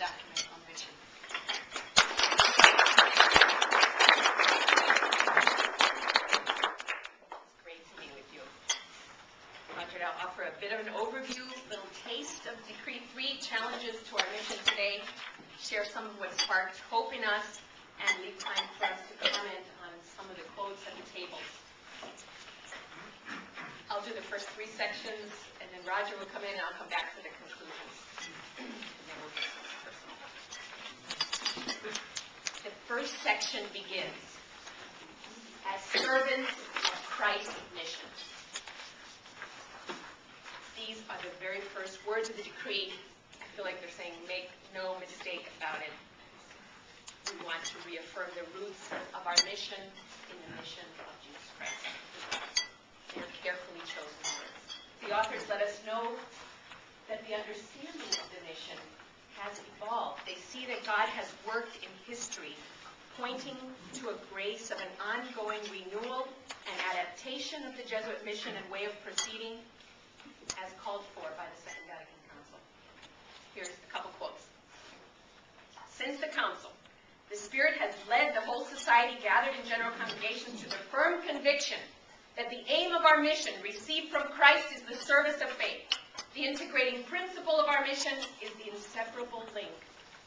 document on mission. It's great to be with you. I wanted to offer a bit of an overview, little taste of Decree 3, challenges to our mission today, share some of what sparked hope in us, and leave time for us to comment on some of the quotes at the tables. I'll do the first 3 sections, and then Roger will come in, and I'll come back for the conclusions. And then we'll get personal. The first section begins, as servants of Christ's mission. These are the very first words of the decree. I feel like they're saying, make no mistake about it. We want to reaffirm the roots of our mission in the mission of Jesus Christ. They're carefully chosen words. The authors let us know that the understanding of the mission has evolved. They see that God has worked in history, pointing to a grace of an ongoing renewal and adaptation of the Jesuit mission and way of proceeding as called for by the Second Vatican Council. Here's a couple quotes. Since the Council, the Spirit has led the whole society gathered in general congregations to the firm conviction that the aim of our mission received from Christ is the service of faith. The integrating principle of our mission is the inseparable link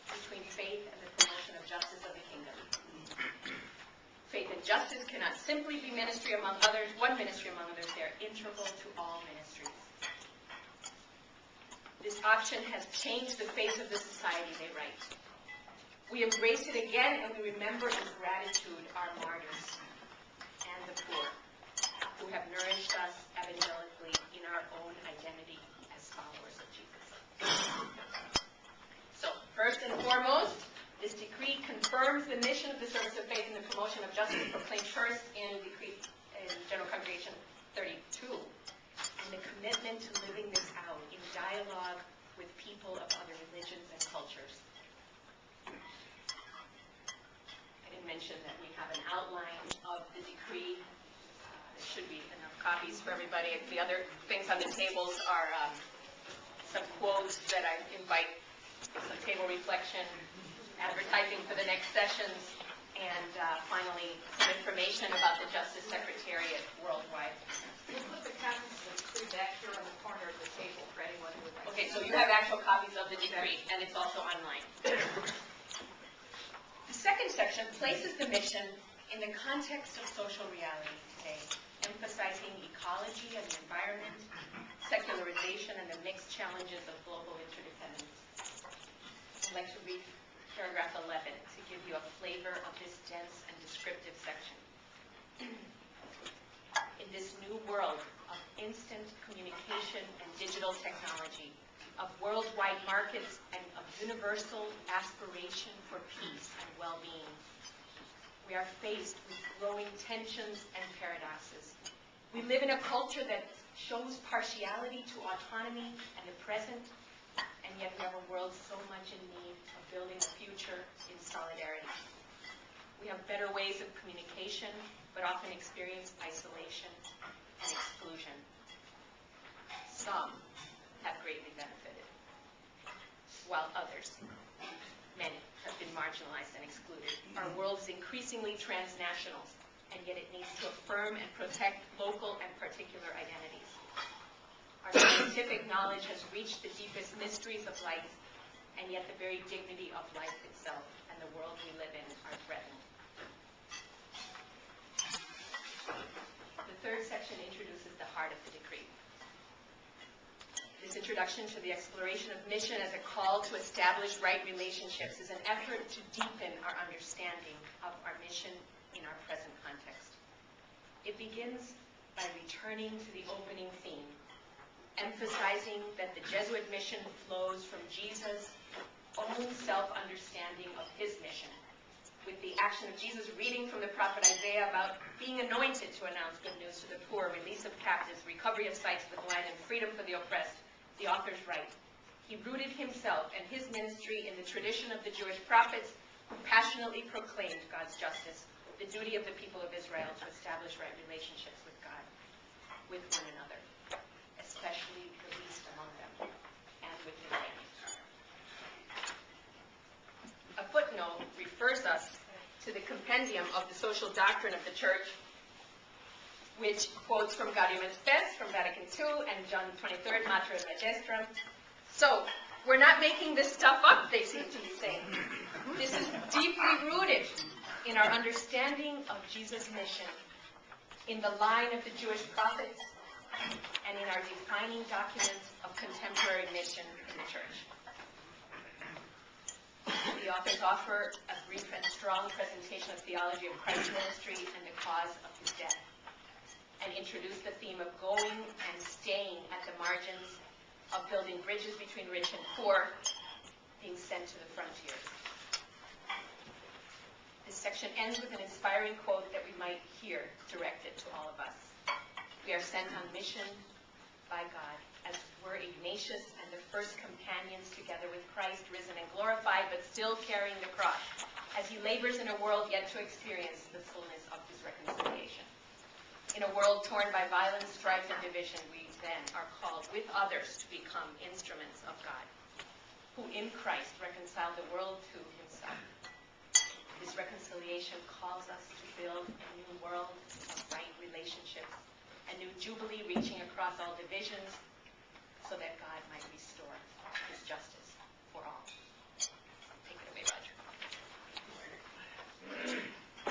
between faith and the promotion of justice of the kingdom. Faith and justice cannot simply be ministry among others, one ministry among others. They are integral to all ministries. This option has changed the face of the society, they write. We embrace it again, and we remember with gratitude our martyrs and the poor, who have nourished us evangelically in our own identity as followers of Jesus. So, first and foremost, this decree confirms the mission of the service of faith and the promotion of justice proclaimed first in General Congregation 32, and the commitment to living this out in dialogue with people of other religions and cultures. I didn't mention that we have an outline of the decree. There should be enough copies for everybody. The other things on the tables are some quotes that I invite some table reflection, advertising for the next sessions, and finally some information about the Justice Secretariat worldwide. We'll put the copies of the decree back here on the corner of the table for anyone who would like. Okay, so you have actual copies of the decree, and it's also online. The second section places the mission in the context of social reality today, emphasizing ecology and the environment, secularization, and the mixed challenges of global interdependence. I'd like to read paragraph 11 to give you a flavor of this dense and descriptive section. In this new world of instant communication and digital technology, of worldwide markets and of universal aspiration for peace and well-being, we are faced with growing tensions and paradoxes. We live in a culture that shows partiality to autonomy and the present, and yet we have a world so much in need of building a future in solidarity. We have better ways of communication, but often experience isolation and exclusion. Some have greatly benefited, while others, many, have been marginalized and excluded. Our world is increasingly transnational, and yet it needs to affirm and protect local and particular identities. Our scientific knowledge has reached the deepest mysteries of life, and yet the very dignity of life itself and the world we live in are threatened. The third section introduces the heart of the decree. This introduction to the exploration of mission as a call to establish right relationships is an effort to deepen our understanding of our mission in our present context. It begins by returning to the opening theme, emphasizing that the Jesuit mission flows from Jesus' own self-understanding of his mission, with the action of Jesus reading from the prophet Isaiah about being anointed to announce good news to the poor, release of captives, recovery of sight to the blind, and freedom for the oppressed. The authors write, he rooted himself and his ministry in the tradition of the Jewish prophets who passionately proclaimed God's justice, the duty of the people of Israel to establish right relationships with God, with one another, especially the least among them, and with his enemies. compendium of the social doctrine of the Church, which quotes from Gaudium et Spes, from Vatican II, and John 23rd, Mater et Magistrum. So, we're not making this stuff up, they seem to be saying. This is deeply rooted in our understanding of Jesus' mission, in the line of the Jewish prophets, and in our defining documents of contemporary mission in the Church. The authors offer a brief and strong presentation of theology of Christ's ministry and the cause of his death, and introduce the theme of going and staying at the margins, of building bridges between rich and poor, being sent to the frontiers. This section ends with an inspiring quote that we might hear directed to all of us. We are sent on mission by God, as were Ignatius and the first companions together with Christ, risen and glorified, but still carrying the cross, as he labors in a world yet to experience the fullness of his reconciliation. In a world torn by violence, strife, and division, we then are called with others to become instruments of God, who in Christ reconciled the world to himself. This reconciliation calls us to build a new world of right relationships, a new jubilee reaching across all divisions, so that God might restore his justice for all.